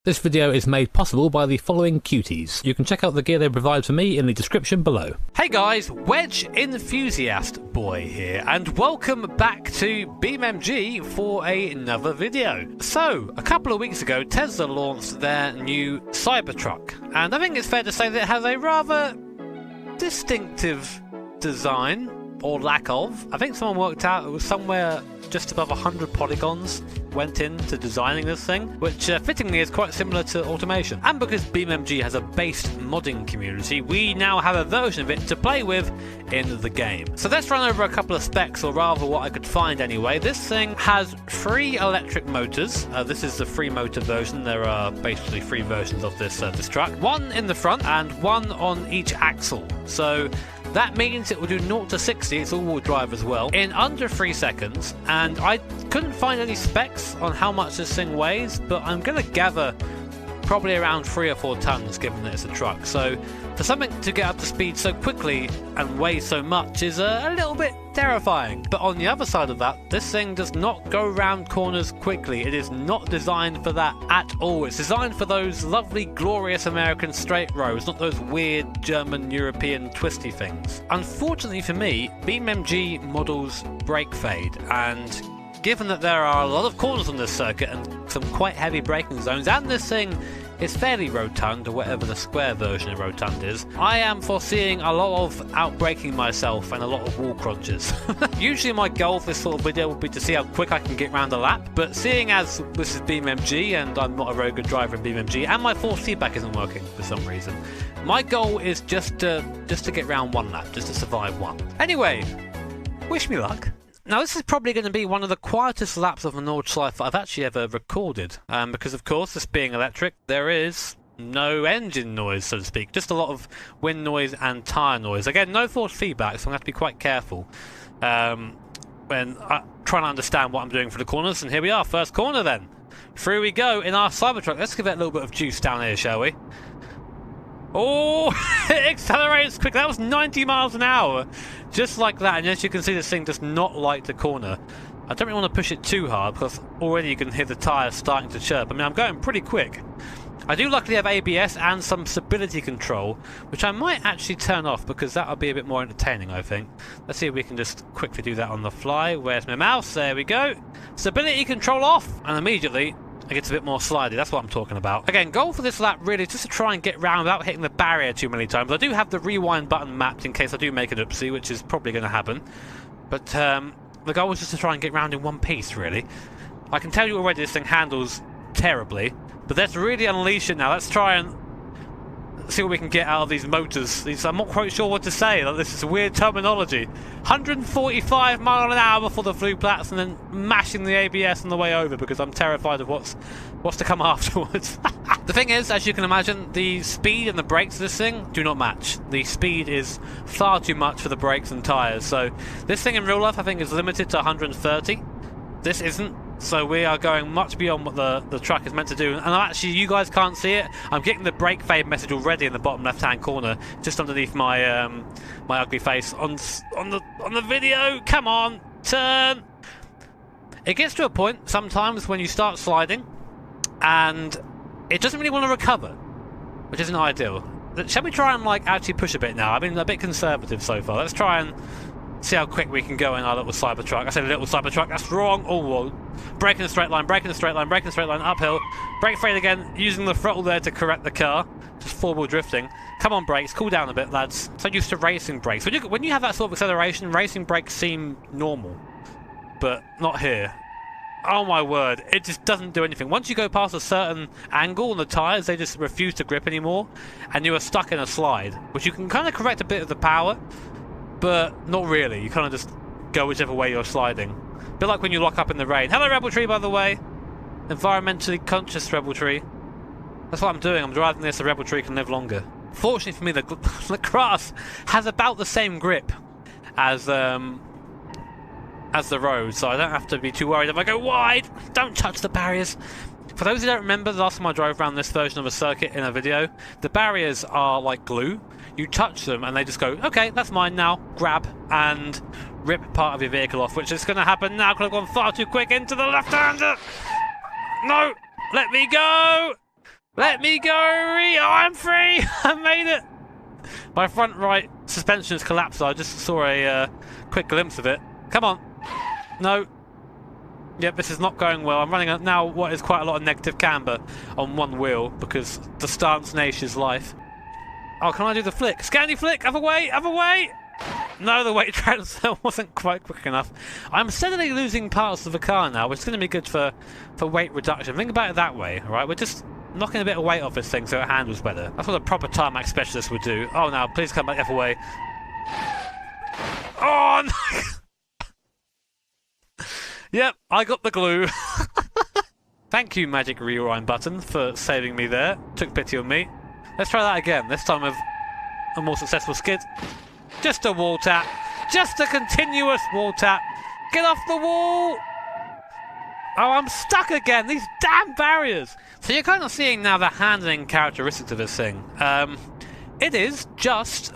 This video is made possible by the following cuties. You can check out the gear they provide for me in the description below. Hey guys, Wedge Enthusiast Boy here, and welcome back to BeamMG for another video. So, a couple of weeks ago, Tesla launched their new Cybertruck, and I think it's fair to say that it has a rather distinctive design, or lack of. I think someone worked out it was somewhere just above 100 polygons went into designing this thing, which fittingly is quite similar to automation. And because BeamMG has a based modding community, we now have a version of it to play with in the game. So let's run over a couple of specs, or rather what I could find anyway. This thing has 3 electric motors. This is the 3 motor version. There are basically 3 versions of this truck. 1 in the front and 1 on each axle. So that means it will do 0 to 60, it's all-wheel drive as well, in under 3 seconds, and I couldn't find any specs on how much this thing weighs, but I'm going to gather probably around 3 or 4 tons, given that it's a truck. So for something to get up to speed so quickly and weigh so much is a little bit terrifying. But on the other side of that, this thing does not go round corners quickly. It is not designed for that at all. It's designed for those lovely, glorious American straight roads, not those weird German, European twisty things. Unfortunately for me, BeamMG models brake fade, and given that there are a lot of corners on this circuit and some quite heavy braking zones, and this thing is fairly rotund, or whatever the square version of rotund is, I am foreseeing a lot of outbraking myself and a lot of wall crunches. Usually my goal for this sort of video would be to see how quick I can get round a lap, but seeing as this is BeamMG and I'm not a very good driver in BeamMG and my force feedback isn't working for some reason, my goal is just to get round 1 lap, just to survive 1. Anyway, wish me luck. Now this is probably going to be one of the quietest laps of an Nordschleife I've actually ever recorded, because of course, this being electric, there is no engine noise, so to speak, just a lot of wind noise and tyre noise. Again, no force feedback, so I'm going to have to be quite careful when trying to understand what I'm doing for the corners. And here we are, first corner then. Through we go in our Cybertruck. Let's give it a little bit of juice down here, shall we? Oh, it accelerates quick. That was 90 miles an hour. Just like that. And as you can see, this thing does not like the corner. I don't really want to push it too hard, because already you can hear the tyres starting to chirp. I mean, I'm going pretty quick. I do luckily have ABS and some stability control, which I might actually turn off, because that would be a bit more entertaining, I think. Let's see if we can just quickly do that on the fly. Where's my mouse? There we go. Stability control off. And immediately it gets a bit more slidey. That's what I'm talking about. Again, goal for this lap really is just to try and get round without hitting the barrier too many times. I do have the rewind button mapped in case I do make an oopsie, which is probably going to happen. But the goal is just to try and get round in one piece, really. I can tell you already this thing handles terribly, but let's really unleash it now. Let's try and see what we can get out of these motors. I'm not quite sure what to say. This is weird terminology. 145 miles an hour before the flue plats, and then mashing the ABS on the way over, because I'm terrified of what's to come afterwards. The thing is, as you can imagine, the speed and the brakes of this thing do not match. The speed is far too much for the brakes and tyres. So this thing in real life I think is limited to 130. This isn't. So we are going much beyond what the truck is meant to do. And actually, you guys can't see it. I'm getting the brake fade message already in the bottom left-hand corner, just underneath my my ugly face on the video. Come on, turn. It gets to a point sometimes when you start sliding, and it doesn't really want to recover, which isn't ideal. Shall we try and actually push a bit now? I've been a bit conservative so far. Let's try and see how quick we can go in our little Cybertruck. I said a little Cybertruck, that's wrong. Oh, whoa. Brake in a straight line, brake in a straight line, brake in a straight line, uphill. Brake fade again, using the throttle there to correct the car. Just four-wheel drifting. Come on, brakes, cool down a bit, lads. So used to racing brakes. When you have that sort of acceleration, racing brakes seem normal. But not here. Oh my word, it just doesn't do anything. Once you go past a certain angle on the tyres, they just refuse to grip anymore. And you are stuck in a slide, which you can kind of correct a bit of the power, but not really. You kind of just go whichever way you're sliding. A bit like when you lock up in the rain. Hello, Rebel Tree, by the way. Environmentally conscious Rebel Tree. That's what I'm doing. I'm driving this so Rebel Tree can live longer. Fortunately for me, the grass has about the same grip as the road, so I don't have to be too worried if I go wide. Don't touch the barriers. For those who don't remember, the last time I drove around this version of a circuit in a video, the barriers are like glue. You touch them and they just go, okay, that's mine now, grab, and rip part of your vehicle off, which is going to happen now because I've gone far too quick into the left-hander. No, let me go. Let me go! Oh, I'm free! I made it! My front right suspension has collapsed. I just saw a quick glimpse of it. Come on. No. Yep, this is not going well. I'm running now what is quite a lot of negative camber on one wheel because the stance nation is life. Oh, can I do the flick? Scandy flick! Other way! Other way! No, the weight transfer wasn't quite quick enough. I'm steadily losing parts of the car now, which is going to be good for weight reduction. Think about it that way, alright? We're just knocking a bit of weight off this thing so it handles better. That's what a proper tarmac specialist would do. Oh, now, please come back the other way. Oh, no! Yep, I got the glue. Thank you, magic rewind button, for saving me there. Took pity on me. Let's try that again, this time with a more successful skid. Just a wall tap. Just a continuous wall tap. Get off the wall! Oh, I'm stuck again. These damn barriers. So you're kind of seeing now the handling characteristics of this thing. It is just,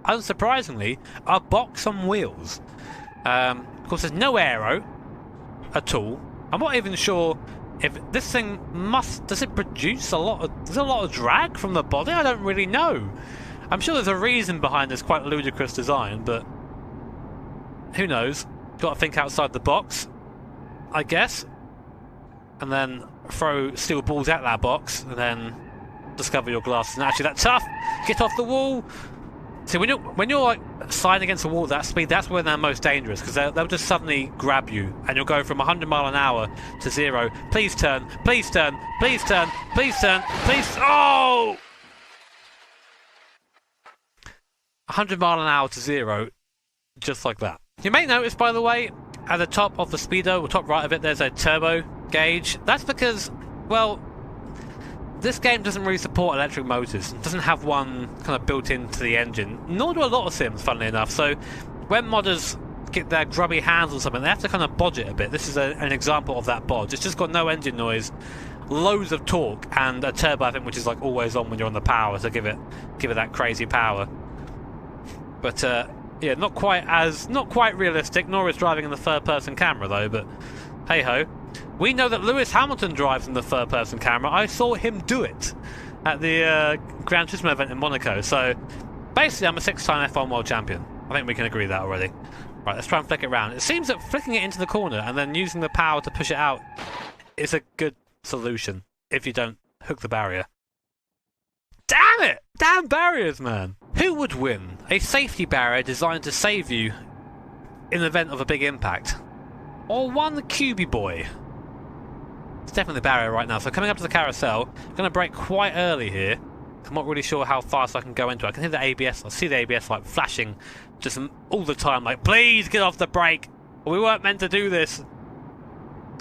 unsurprisingly, a box on wheels. Of course, there's no aero at all. I'm not even sure if this thing does it produce a lot of drag from the body? I don't really know. I'm sure there's a reason behind this quite ludicrous design, but who knows? Got to think outside the box, I guess, and then throw steel balls at that box, and then discover your glass isn't actually that tough. Get off the wall. See, when you're like sliding against the wall at that speed, that's when they're most dangerous, because they'll just suddenly grab you, and you'll go from 100 miles an hour to 0. Please turn, please turn, please turn, please turn, please. Oh! 100 miles an hour to 0, just like that. You may notice, by the way, at the top of the speedo, or top right of it, there's a turbo gauge. That's because, well, this game doesn't really support electric motors. It doesn't have one kind of built into the engine. Nor do a lot of sims, funnily enough. So when modders get their grubby hands on something, they have to kind of bodge it a bit. This is an example of that bodge. It's just got no engine noise, loads of torque, and a turbo, I think, which is like always on when you're on the power to give it that crazy power. But yeah, not quite realistic. Nor is driving in the third-person camera though. But hey ho. We know that Lewis Hamilton drives in the third-person camera. I saw him do it at the Gran Turismo event in Monaco. So basically, I'm a 6-time F1 world champion. I think we can agree that already. Right, let's try and flick it around. It seems that flicking it into the corner and then using the power to push it out is a good solution if you don't hook the barrier. Damn it! Damn barriers, man! Who would win? A safety barrier designed to save you in the event of a big impact? Or one QB boy? It's definitely the barrier right now. So coming up to the carousel, I'm going to brake quite early here. I'm not really sure how fast I can go into it. I can hear the ABS, I see the ABS like flashing just all the time, like, please get off the brake! We weren't meant to do this!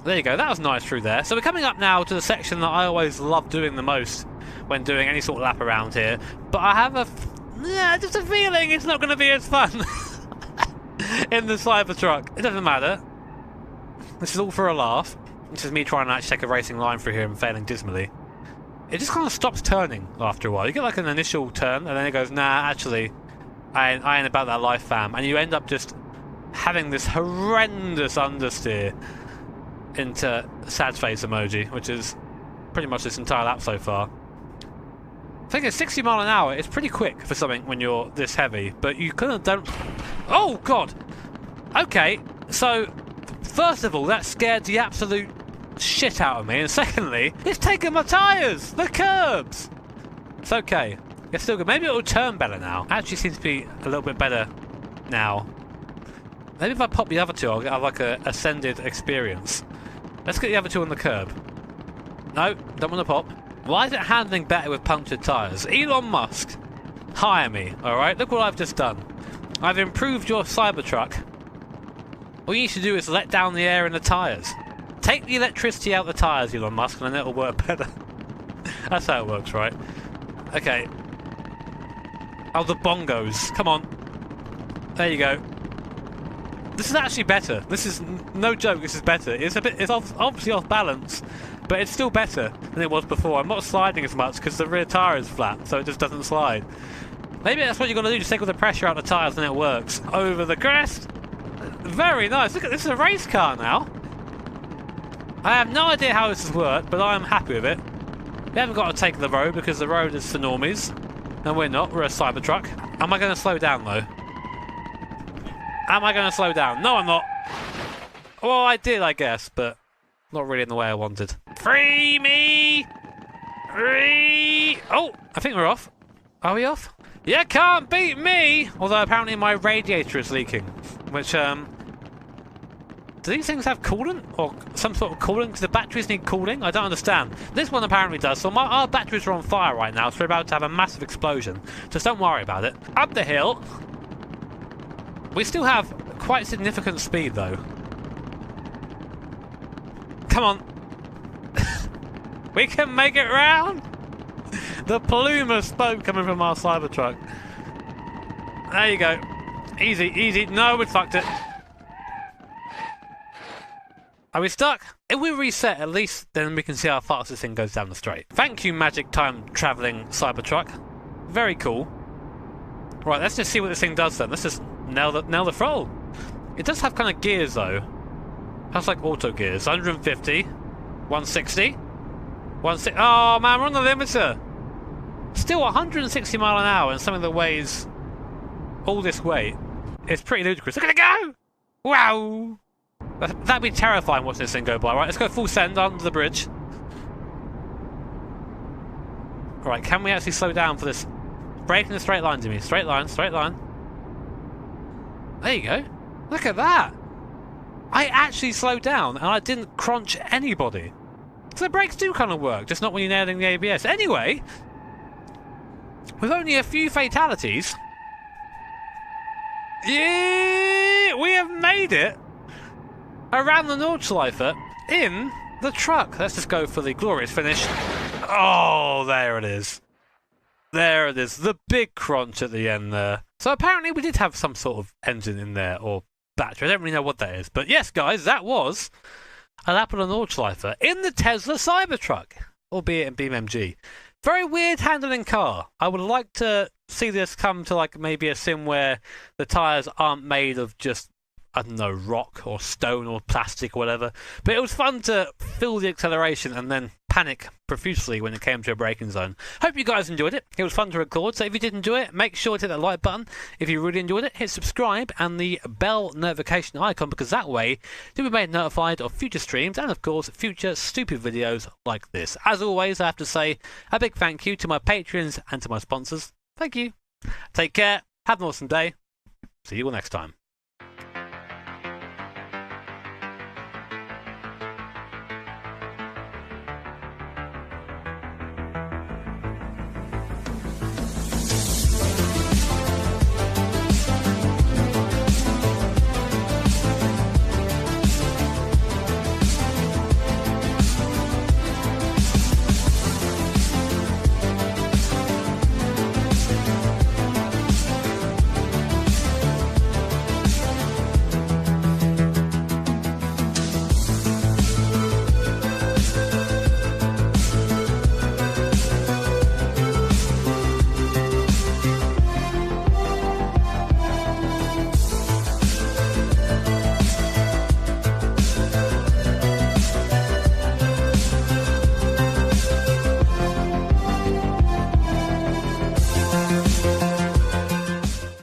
There you go, that was nice through there. So we're coming up now to the section that I always love doing the most when doing any sort of lap around here. But I have just a feeling it's not going to be as fun in the Cybertruck. It doesn't matter. This is all for a laugh. This is me trying to actually take a racing line through here and failing dismally. It just kind of stops turning after a while. You get like an initial turn and then it goes, nah, actually, I ain't about that life, fam. And you end up just having this horrendous understeer into sad face emoji, which is pretty much this entire lap so far. I think it's 60 miles an hour. It's pretty quick for something when you're this heavy, but you kind of don't... Oh, God! Okay, so, first of all, that scared the absolute shit out of me, and secondly, it's taken my tyres! The curbs! It's okay. It's still good. Maybe it'll turn better now. Actually seems to be a little bit better now. Maybe if I pop the other two, I'll get like a ascended experience. Let's get the other two on the curb. No, don't want to pop. Why is it handling better with punctured tyres? Elon Musk, hire me, alright? Look what I've just done. I've improved your Cybertruck. All you need to do is let down the air in the tyres. Take the electricity out of the tyres, Elon Musk, and then it'll work better. That's how it works, right? Okay. Oh, the bongos. Come on. There you go. This is actually better. This is no joke. This is better. It's obviously off balance, but it's still better than it was before. I'm not sliding as much because the rear tyre is flat, so it just doesn't slide. Maybe that's what you've got to do. Just take all the pressure out of the tyres and it works. Over the crest. Very nice. Look at this. Is a race car now. I have no idea how this has worked, but I am happy with it. We haven't got to take the road because the road is for normies. And we're not, we're a Cybertruck. Am I going to slow down though? Am I going to slow down? No, I'm not. Well, I did, I guess, but not really in the way I wanted. Free me! Free! Oh, I think we're off. Are we off? You can't beat me! Although apparently my radiator is leaking. Which, do these things have coolant? Or some sort of coolant? Do the batteries need cooling? I don't understand. This one apparently does. So our batteries are on fire right now, so we're about to have a massive explosion. Just don't worry about it. Up the hill. We still have quite significant speed, though. Come on. We can make it round. The plume of smoke coming from our Cybertruck. There you go. Easy, easy. No, we fucked it. Are we stuck? If we reset, at least then we can see how fast this thing goes down the straight. Thank you, magic time traveling Cybertruck. Very cool. Right, let's just see what this thing does then. Let's just nail the throttle. It does have kind of gears though. That's like auto gears. 150, 160, 160. Oh man, we're on the limiter. Still 160 mile an hour and something that weighs all this weight. It's pretty ludicrous. Look at it go! Wow! That'd be terrifying watching this thing go by. Right, let's go full send under the bridge. Right, can we actually slow down for this? Brake in a straight line, Jimmy. Straight line, straight line. There you go. Look at that. I actually slowed down and I didn't crunch anybody. So the brakes do kind of work, just not when you're nailing the ABS. Anyway, with only a few fatalities, yeah, we have made it around the Nordschleife in the truck. Let's just go for the glorious finish. Oh, there it is. There it is. The big crunch at the end there. So apparently we did have some sort of engine in there, or battery. I don't really know what that is. But yes, guys, that was a lap on the Nordschleife in the Tesla Cybertruck, albeit in BMG. Very weird handling car. I would like to see this come to like maybe a sim where the tyres aren't made of just, I don't know, rock or stone or plastic or whatever. But it was fun to feel the acceleration and then panic profusely when it came to a braking zone. Hope you guys enjoyed it. It was fun to record, so if you did enjoy it, make sure to hit that like button. If you really enjoyed it, hit subscribe and the bell notification icon, because that way you'll be made notified of future streams and, of course, future stupid videos like this. As always, I have to say a big thank you to my patrons and to my sponsors. Thank you. Take care. Have an awesome day. See you all next time.